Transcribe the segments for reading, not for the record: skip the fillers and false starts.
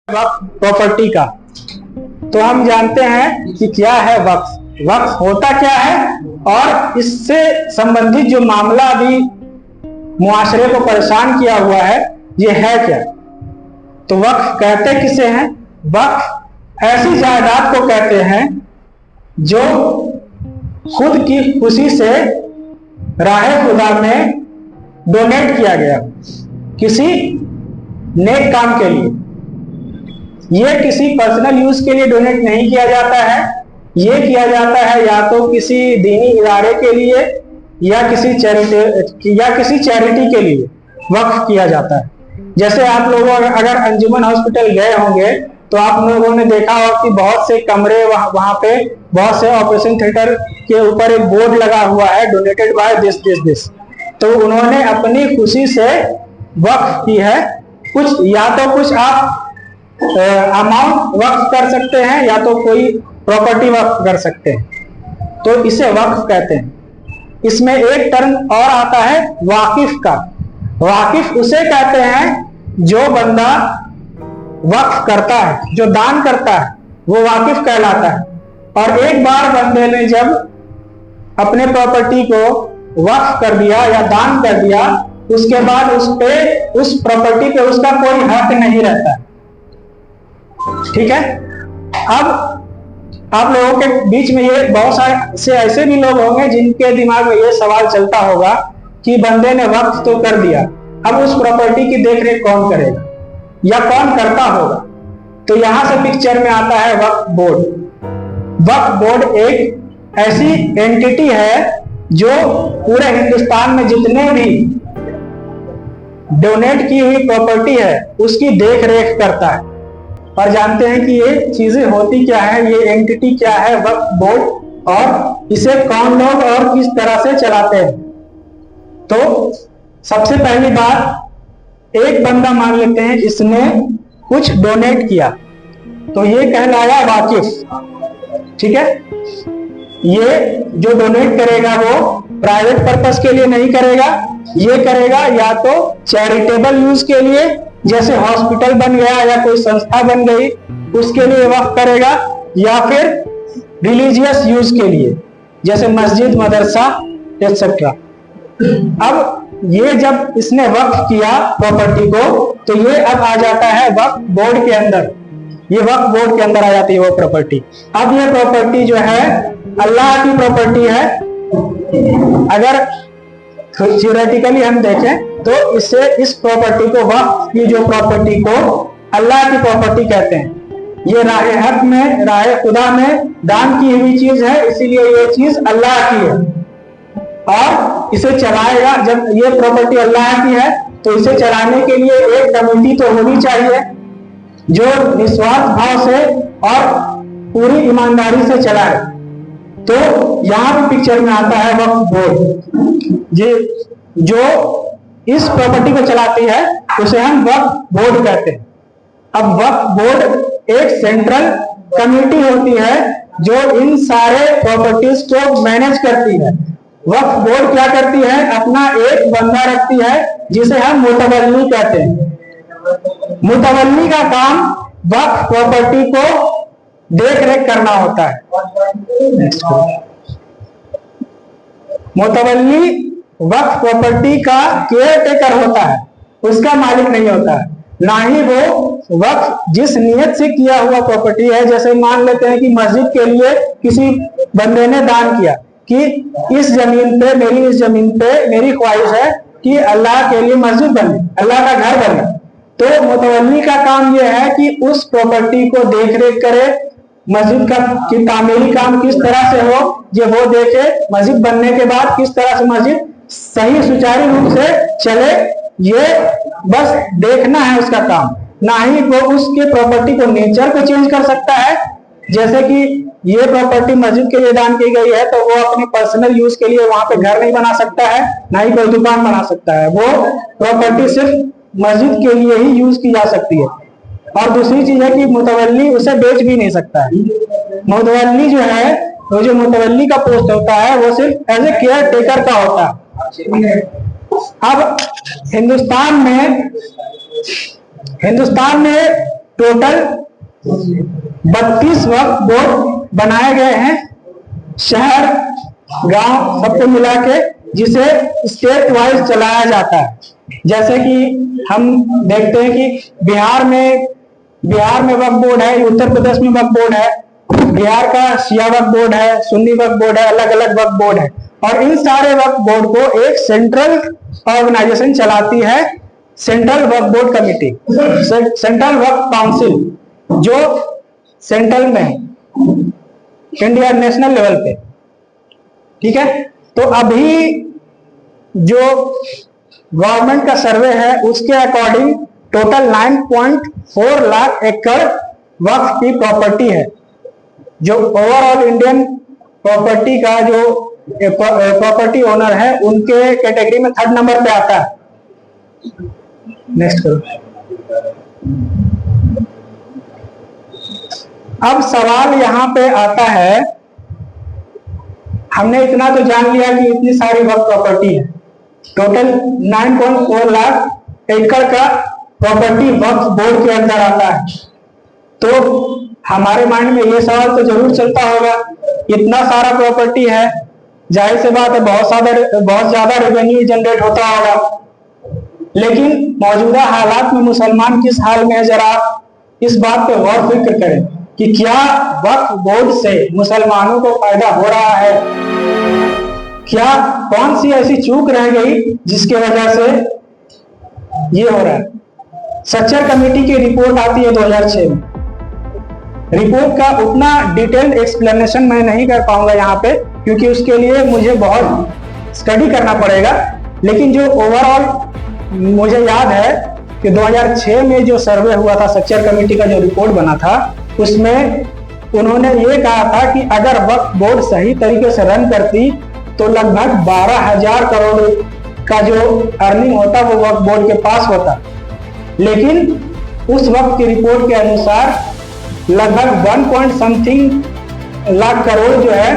वक्फ property का। तो हम जानते हैं कि क्या है वक्फ, वक्फ होता क्या है और इससे संबंधित जो मामला अभी मुआशरे को परेशान किया हुआ है ये है क्या। तो वक्फ कहते किसे हैं? वक्फ ऐसी जायदाद को कहते हैं जो खुद की खुशी से राहे खुदा में डोनेट किया गया किसी नेक काम के लिए। ये किसी पर्सनल यूज के लिए डोनेट नहीं किया जाता है, ये किया जाता है या तो किसी दीनी इदारे के लिए या किसी चैरिटी के लिए वक्फ किया जाता है। जैसे आप लोग अगर अंजुमन हॉस्पिटल गए होंगे तो आप लोगों ने देखा होगा कि बहुत से कमरे वहां पे बहुत से ऑपरेशन थिएटर के ऊपर एक बोर्ड लगा हुआ है, डोनेटेड बाय दिस। तो उन्होंने अपनी खुशी से वक्फ की है। कुछ या तो कुछ आप अमाउंट वक्फ कर सकते हैं या तो कोई प्रॉपर्टी वक्फ कर सकते हैं, तो इसे वक्फ कहते हैं। इसमें एक टर्म और आता है वाकिफ का। वाकिफ उसे कहते हैं जो बंदा वक्फ करता है, जो दान करता है, वो वाकिफ कहलाता है। और एक बार बंदे ने जब अपने प्रॉपर्टी को वक्फ कर दिया या दान कर दिया, उसके बाद उस प्रॉपर्टी पे उसका कोई हक नहीं रहता है। ठीक है। अब आप लोगों के बीच में ये बहुत सारे से ऐसे भी लोग होंगे जिनके दिमाग में ये सवाल चलता होगा कि बंदे ने वक्फ तो कर दिया, अब उस प्रॉपर्टी की देखरेख कौन करेगा या कौन करता होगा। तो यहां से पिक्चर में आता है वक्फ बोर्ड। वक्फ बोर्ड एक ऐसी एंटिटी है जो पूरे हिंदुस्तान में जितने भी डोनेट की हुई प्रॉपर्टी है उसकी देख रेख करता है। और जानते हैं कि ये चीजें होती क्या है, ये एंटिटी क्या है वक्फ बोर्ड, और इसे कौन लोग और किस तरह से चलाते हैं। तो सबसे पहली बात, एक बंदा मान लेते हैं इसने कुछ डोनेट किया तो ये कहलाया वाकिफ। ठीक है। ये जो डोनेट करेगा वो प्राइवेट पर्पस के लिए नहीं करेगा, ये करेगा या तो चैरिटेबल यूज के लिए, जैसे हॉस्पिटल बन गया या कोई संस्था बन गई उसके लिए वक्फ करेगा, या फिर रिलीजियस यूज के लिए जैसे मस्जिद, मदरसा एक्सेट्रा। अब ये जब इसने वक्फ किया प्रॉपर्टी को तो ये अब आ जाता है वक्फ बोर्ड के अंदर। ये वक्फ बोर्ड के अंदर आ जाती है वो प्रॉपर्टी। अब ये प्रॉपर्टी जो है अल्लाह की प्रॉपर्टी है। अगर थ्योरेटिकली हम देखें तो इस प्रॉपर्टी को, वक्फ की जो प्रॉपर्टी को अल्लाह की प्रॉपर्टी कहते हैं। ये राहे हक में, राहे खुदा में दान की हुई चीज है, इसीलिए ये चीज अल्लाह की है। और इसे चलाएगा, जब ये प्रॉपर्टी अल्लाह की है तो इसे चलाने के लिए एक कमेटी तो होनी चाहिए जो निस्वार्थ भाव से और पूरी ईमानदारी से चलाए। तो यहाँ भी पिक्चर में आता है वक्फ बोर्ड। ये जो इस प्रॉपर्टी को चलाती है उसे हम वक्फ बोर्ड कहते हैं। अब वक्फ बोर्ड एक सेंट्रल कमेटी होती है जो इन सारे प्रॉपर्टीज को मैनेज करती है। वक्फ बोर्ड क्या करती है, अपना एक बंदा रखती है जिसे हम मुतवल्ली कहते हैं। मुतवल्ली का काम वक्फ प्रॉपर्टी को देख रेख करना होता है। मुतवल्ली वक्फ प्रॉपर्टी का केयर टेकर होता है, उसका मालिक नहीं होता है। ना ही वो वक्फ जिस नियत से किया हुआ प्रॉपर्टी है, जैसे मान लेते हैं कि मस्जिद के लिए किसी बंदे ने दान किया कि इस जमीन पे मेरी ख्वाहिश है कि अल्लाह के लिए मस्जिद बने, अल्लाह का घर बने। तो मुतवल्ली का काम यह है कि उस प्रॉपर्टी को देख रेख करे, मस्जिद का तामीरी काम किस तरह से हो ये वो देखे, मस्जिद बनने के बाद किस तरह से मस्जिद सही सुचारू रूप से चले, ये बस देखना है उसका काम। ना ही वो उसके प्रॉपर्टी को नेचर को चेंज कर सकता है, जैसे कि ये प्रॉपर्टी मस्जिद के लिए दान की गई है तो वो अपने पर्सनल यूज के लिए वहां पे घर नहीं बना सकता है, ना ही कोई दुकान बना सकता है। वो प्रॉपर्टी सिर्फ मस्जिद के लिए ही यूज की जा सकती है। और दूसरी चीज है कि मुतवल्ली उसे बेच भी नहीं सकता है। मुतवल्ली जो है, वो जो मुतवल्ली का पोस्ट होता है वो सिर्फ एज ए केयर टेकर का होता है। अब हिंदुस्तान में टोटल 32 वक्फ बोर्ड बनाए गए हैं, शहर गांव सबको मिला के, जिसे स्टेट वाइज चलाया जाता है। जैसे कि हम देखते हैं कि बिहार में वक्फ बोर्ड है, उत्तर प्रदेश में वक्फ बोर्ड है, बिहार का शिया वक्फ बोर्ड है, सुन्नी वक्फ बोर्ड है, अलग अलग वक्फ बोर्ड है। और इन सारे वक्फ बोर्ड को एक सेंट्रल ऑर्गेनाइजेशन चलाती है, सेंट्रल वक्फ बोर्ड कमेटी, सेंट्रल वक्फ काउंसिल, जो सेंट्रल में है, इंडिया नेशनल लेवल पे। ठीक है, तो अभी जो गवर्नमेंट का सर्वे है उसके अकॉर्डिंग टोटल 9.4 लाख एकड़ वक्फ की प्रॉपर्टी है, जो ओवरऑल इंडियन प्रॉपर्टी का जो प्रॉपर्टी ओनर है उनके कैटेगरी में 3rd नंबर पे आता है। नेक्स्ट करो। अब सवाल यहां पे आता है, हमने इतना तो जान लिया कि इतनी सारी वक्फ प्रॉपर्टी है, टोटल 9.4 लाख एकड़ का प्रॉपर्टी वक्फ बोर्ड के अंदर आता है। तो हमारे माइंड में ये सवाल तो जरूर चलता होगा, इतना सारा प्रॉपर्टी है, जाहिर सी बात है बहुत ज्यादा रेवेन्यू जनरेट होता होगा, लेकिन मौजूदा हालात में मुसलमान किस हाल में है, जरा इस बात पे गौर फिक्र करें कि क्या वक्फ बोर्ड से मुसलमानों को फायदा हो रहा है, क्या कौन सी ऐसी चूक रह गई जिसकी वजह से ये हो रहा है। सच्चर कमेटी की रिपोर्ट आती है 2006 में। रिपोर्ट का उतना डिटेल्ड एक्सप्लेनेशन मैं नहीं कर पाऊंगा यहाँ पे, क्योंकि उसके लिए मुझे बहुत स्टडी करना पड़ेगा, लेकिन जो ओवरऑल मुझे याद है कि 2006 में जो सर्वे हुआ था, सच्चर कमेटी का जो रिपोर्ट बना था, उसमें उन्होंने ये कहा था कि अगर वक्फ बोर्ड सही तरीके से रन करती तो लगभग 12,000 करोड़ का जो अर्निंग होता वो वक्फ बोर्ड के पास होता, लेकिन उस वक्त की रिपोर्ट के अनुसार लगभग 1 लाख करोड़ जो है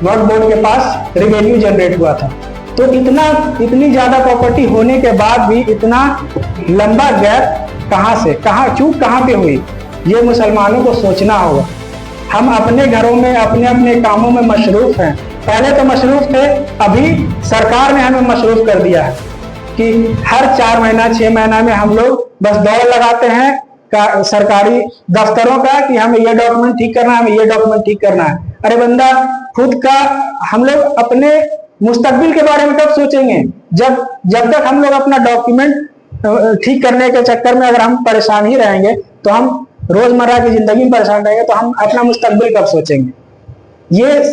वक्फ बोर्ड के पास रेवेन्यू जनरेट हुआ था। तो इतनी ज्यादा प्रॉपर्टी होने के बाद भी इतना लंबा गैप चूक कहां पे हुई, ये मुसलमानों को सोचना होगा। हम अपने घरों में अपने अपने कामों में मशरूफ हैं, पहले तो मशरूफ थे, अभी सरकार ने हमें मशरूफ कर दिया है कि हर 4 महीना 6 महीना में हम लोग बस दौड़ लगाते हैं सरकारी दफ्तरों का कि हमें ये डॉक्यूमेंट ठीक करना है, हमें ये डॉक्यूमेंट ठीक करना है। अरे बंदा, खुद का हम लोग अपने मुस्तकबिल के बारे में कब सोचेंगे, जब तक हम लोग अपना डॉक्यूमेंट ठीक करने के चक्कर में अगर हम परेशान ही रहेंगे, तो हम रोजमर्रा की जिंदगी में परेशान रहेंगे, तो हम अपना मुस्तकबिल कब सोचेंगे। ये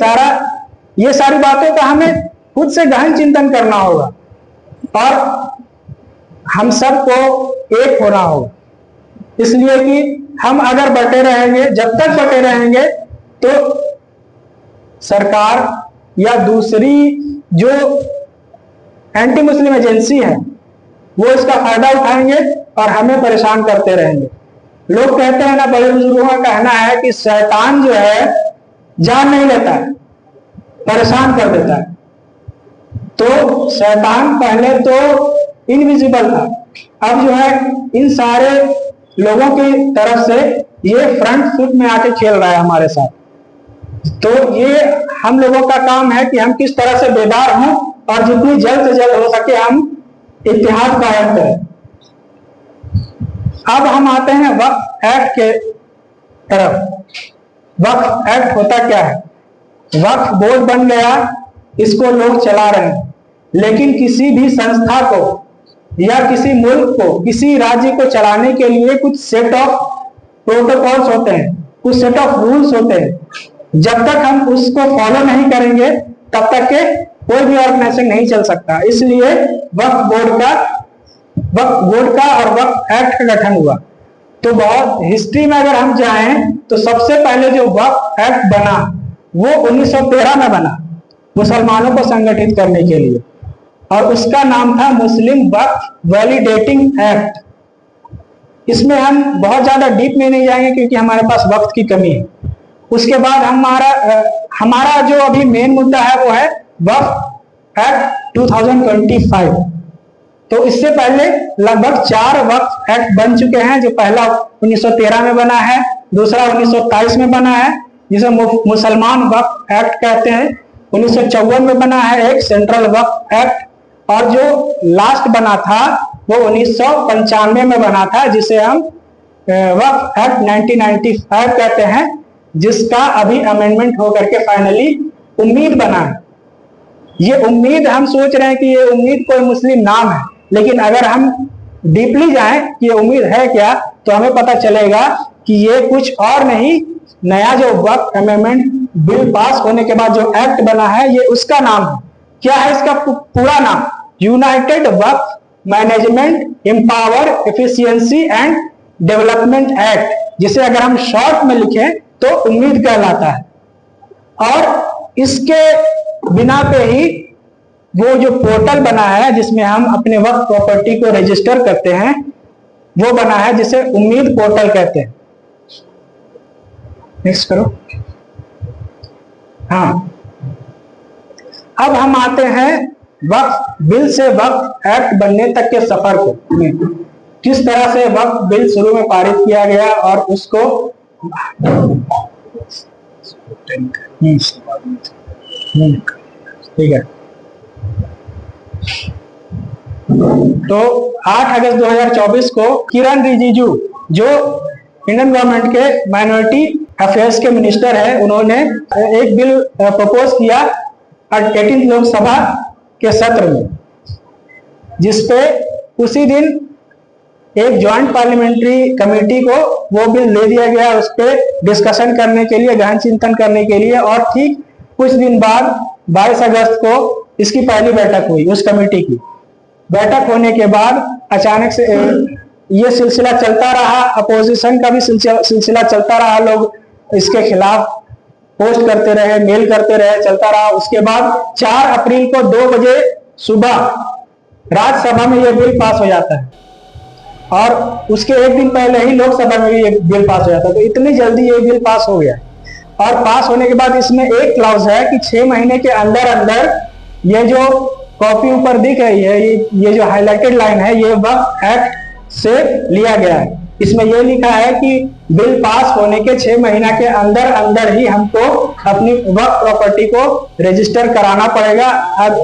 सारी बातों का हमें खुद से गहन चिंतन करना होगा और हम सबको एक होना होगा, इसलिए कि हम अगर बटे रहेंगे, जब तक बटे रहेंगे तो सरकार या दूसरी जो एंटी मुस्लिम एजेंसी है वो इसका फायदा उठाएंगे और हमें परेशान करते रहेंगे। लोग कहते हैं ना, बड़े बुजुर्गों का कहना है कि शैतान जो है जान नहीं लेता है, परेशान कर देता है। तो शैतान पहले तो इनविजिबल था, अब जो है इन सारे लोगों की तरफ से ये फ्रंट फुट में आके खेल रहा है हमारे साथ। तो ये हम लोगों का काम है कि हम किस तरह से बेदार हों और जितनी जल्द से जल्द हो सके हम इत्तेहाद कायम करें। अब हम आते हैं वक्फ एक्ट के तरफ। वक्फ एक्ट होता क्या है? वक्फ बोर्ड बन गया, इसको लोग चला रहे हैं, लेकिन किसी भी संस्था को या किसी मुल्क को, किसी राज्य को चलाने के लिए कुछ सेट ऑफ प्रोटोकॉल्स होते हैं, कुछ सेट ऑफ रूल्स होते हैं। जब तक हम उसको फॉलो नहीं करेंगे तब तक के कोई भी ऑर्गेनाइजेशन नहीं चल सकता। इसलिए वक्फ बोर्ड का और वक्फ एक्ट का गठन हुआ। तो बहुत हिस्ट्री में अगर हम जाएं तो सबसे पहले जो वक्फ एक्ट बना वो 1913 में बना, मुसलमानों को संगठित करने के लिए, और उसका नाम था मुस्लिम वक्फ वैलिडेटिंग एक्ट। इसमें हम बहुत ज्यादा डीप में नहीं जाएंगे क्योंकि हमारे पास वक्त की कमी है। उसके बाद हमारा जो अभी मेन मुद्दा है वो है वक्फ एक्ट 2025। तो इससे पहले लगभग 4 वक्फ एक्ट बन चुके हैं। जो पहला 1913 में बना है, दूसरा 1927 में बना है जिसे मुसलमान वक्फ एक्ट कहते हैं, 1954 में बना है एक सेंट्रल वक्फ एक्ट, और जो लास्ट बना था वो 1995 में बना था जिसे हम वक्फ एक्ट 1995 कहते हैं, जिसका अभी अमेंडमेंट होकर के फाइनली उम्मीद बना है। ये उम्मीद हम सोच रहे हैं कि ये उम्मीद कोई मुस्लिम नाम है, लेकिन अगर हम डीपली जाएं कि ये उम्मीद है क्या, तो हमें पता चलेगा कि ये कुछ और नहीं, नया जो वक्फ अमेंडमेंट बिल पास होने के बाद जो एक्ट बना है ये उसका नाम है। क्या है इसका पूरा नाम? United Waqf management empower efficiency and development act, जिसे अगर हम शॉर्ट में लिखें तो उम्मीद कहलाता है। और इसके बिना पे ही वो जो पोर्टल बना है जिसमें हम अपने वक्फ प्रॉपर्टी को रजिस्टर करते हैं वो बना है जिसे उम्मीद पोर्टल कहते हैं। नेक्स्ट करो। हाँ, अब हम आते हैं वक्फ बिल से वक्फ एक्ट बनने तक के सफर को, किस तरह से वक्फ बिल शुरू में पारित किया गया और उसको ठीक है। तो 8 अगस्त 2024 को किरण रिजिजू जो इंडियन गवर्नमेंट के माइनॉरिटी अफेयर्स के मिनिस्टर है, उन्होंने एक बिल प्रपोज किया 18th लोकसभा के सत्र में, जिसपे उसी दिन एक ज्वाइंट पार्लियामेंट्री कमेटी को वो बिल दे दिया गया उस पर डिस्कशन करने के लिए, गहन चिंतन करने के लिए। और ठीक कुछ दिन बाद 22 अगस्त को इसकी पहली बैठक हुई। उस कमेटी की बैठक होने के बाद अचानक से ये सिलसिला चलता रहा, अपोजिशन का भी सिलसिला चलता रहा, लोग इसके खिलाफ पोस्ट करते रहे, मेल करते रहे, चलता रहा। उसके बाद 4 अप्रैल को 2 बजे सुबह राज्यसभा में यह बिल पास हो जाता है और उसके एक दिन पहले ही लोकसभा में भी ये बिल पास हो जाता है। तो इतनी जल्दी ये बिल पास हो गया। और पास होने के बाद इसमें एक क्लाउज है कि 6 महीने के अंदर अंदर ये जो कॉपी ऊपर दिख रही है, ये जो हाईलाइटेड लाइन है, ये वक्फ एक्ट से लिया गया है। इसमें यह लिखा है कि बिल पास होने के 6 महीना के अंदर अंदर ही हमको अपनी वक्फ प्रॉपर्टी को रजिस्टर कराना पड़ेगा,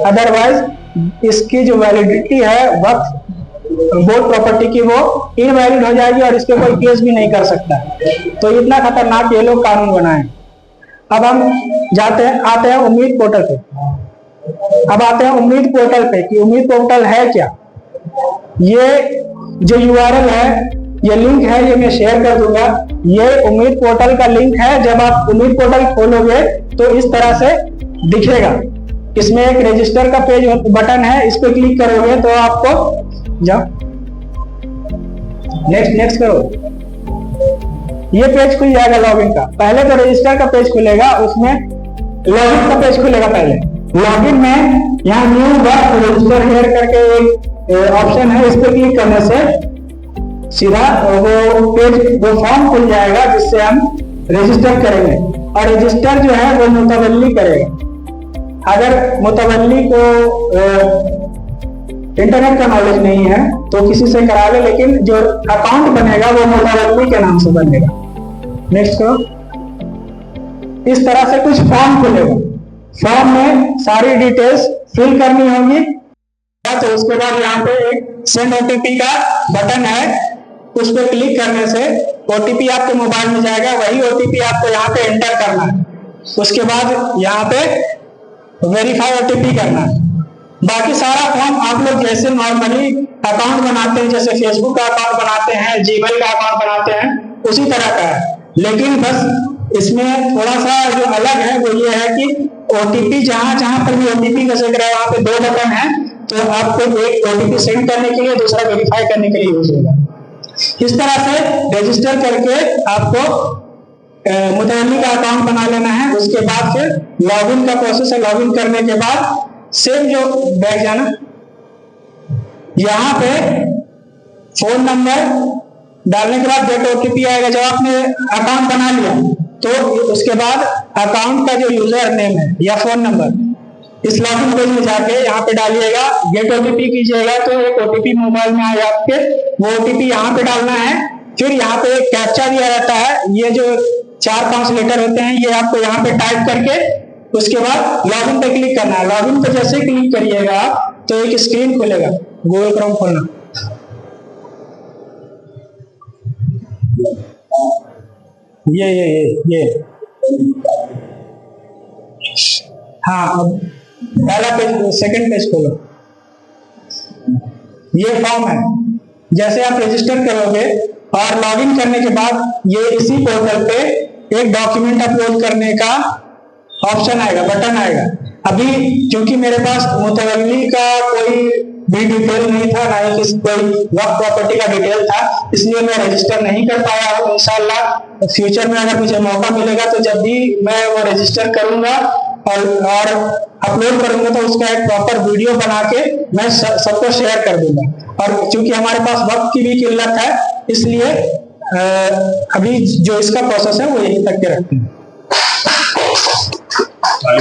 अदरवाइज इसकी जो वैलिडिटी है वक्फ बोर्ड प्रॉपर्टी की वो इनवैलिड हो जाएगी और इस पे कोई केस भी नहीं कर सकता। तो इतना खतरनाक ये लोग कानून बनाए। अब हम आते हैं उम्मीद पोर्टल पे। अब आते हैं उम्मीद पोर्टल पे कि उम्मीद पोर्टल है क्या। ये जो URL है, ये लिंक है, ये मैं शेयर कर दूंगा। ये उम्मीद पोर्टल का लिंक है। जब आप उम्मीद पोर्टल खोलोगे तो इस तरह से दिखेगा। इसमें एक रजिस्टर का पेज बटन है, इस पे क्लिक करोगे तो आपको जाओ नेक्स्ट करो, ये पेज खुल जाएगा लॉगिन का। पहले तो रजिस्टर का पेज खुलेगा, उसमें लॉगिन का पेज खुलेगा। पहले लॉगिन में यहाँ न्यू वर्क रजिस्टर हेयर करके एक ऑप्शन है, इस पर क्लिक करने से सीधा वो पेज वो फॉर्म खुल जाएगा जिससे हम रजिस्टर करेंगे। और रजिस्टर जो है वो मुतवल्ली करेगा। अगर मुतवल्ली को इंटरनेट का नॉलेज नहीं है तो किसी से करा ले, लेकिन जो अकाउंट बनेगा वो मुतवल्ली के नाम से बनेगा। नेक्स्ट करो। इस तरह से कुछ फॉर्म खुलेगा। फॉर्म में सारी डिटेल्स फिल करनी होगी। तो उसके बाद यहाँ पे एक सेंड OTP का बटन है, उस पर क्लिक करने से OTP आपके मोबाइल में जाएगा। वही OTP आपको यहाँ पे एंटर करना है। उसके बाद यहाँ पे वेरीफाई OTP करना है। बाकी सारा फॉर्म आप लोग जैसे नॉर्मली अकाउंट बनाते हैं, जैसे फेसबुक का अकाउंट बनाते हैं, जीमेल का अकाउंट बनाते हैं, उसी तरह का है। लेकिन बस इसमें थोड़ा सा जो अलग है वो ये है कि OTP जहां पर भी OTP का जिक्र है वहां पे 2 बटन है। तो आपको एक OTP सेंड करने के लिए, दूसरा वेरीफाई करने के लिए यूज होगा। इस तरह से रजिस्टर करके आपको मुतवल्ली का अकाउंट बना लेना है। उसके बाद फिर लॉगिन का प्रोसेस है। लॉगिन करने के बाद सेम जो बैक जाना, यहाँ पे फोन नंबर डालने के बाद गेट OTP आएगा। जब आपने अकाउंट बना लिया तो उसके बाद अकाउंट का जो यूजर नेम है या फोन नंबर इस लॉगिन पेज में जाके यहाँ पे डालिएगा, गेट ओटीपी कीजिएगा तो एक ओटीपी मोबाइल में आएगा आपके, वो ओटीपी यहाँ पे डालना है। फिर यहाँ पे एक कैप्चा दिया रहता है, ये जो 4-5 लेटर होते हैं ये आपको यहाँ पे टाइप करके उसके बाद लॉगिन पे क्लिक करना है। लॉगिन पे जैसे क्लिक करिएगा तो एक स्क्रीन खुलेगा, गूगल क्रोम खोलना। ये हाँ, अब पहला पेज, सेकंड पेज खोलो। ये फॉर्म है, जैसे आप रजिस्टर करोगे और लॉगिन करने के बाद ये इसी पोर्टल पे एक डॉक्यूमेंट अपलोड करने का ऑप्शन आएगा, बटन आएगा। अभी क्योंकि मेरे पास मुतवल्ली का कोई भी डिटेल नहीं था, ना ही किसी कोई वक्फ प्रॉपर्टी का डिटेल था, इसलिए मैं रजिस्टर नहीं कर पाया हूँ। इंशाल्लाह फ्यूचर में अगर मुझे मौका मिलेगा तो जब भी मैं वो रजिस्टर करूंगा और अपलोड करूंगा तो उसका एक प्रॉपर वीडियो बना के मैं सबको शेयर कर दूंगा। और क्योंकि हमारे पास वक्त की भी किल्लत है, इसलिए अभी जो इसका प्रोसेस है वो यहीं तक के रखते हैं।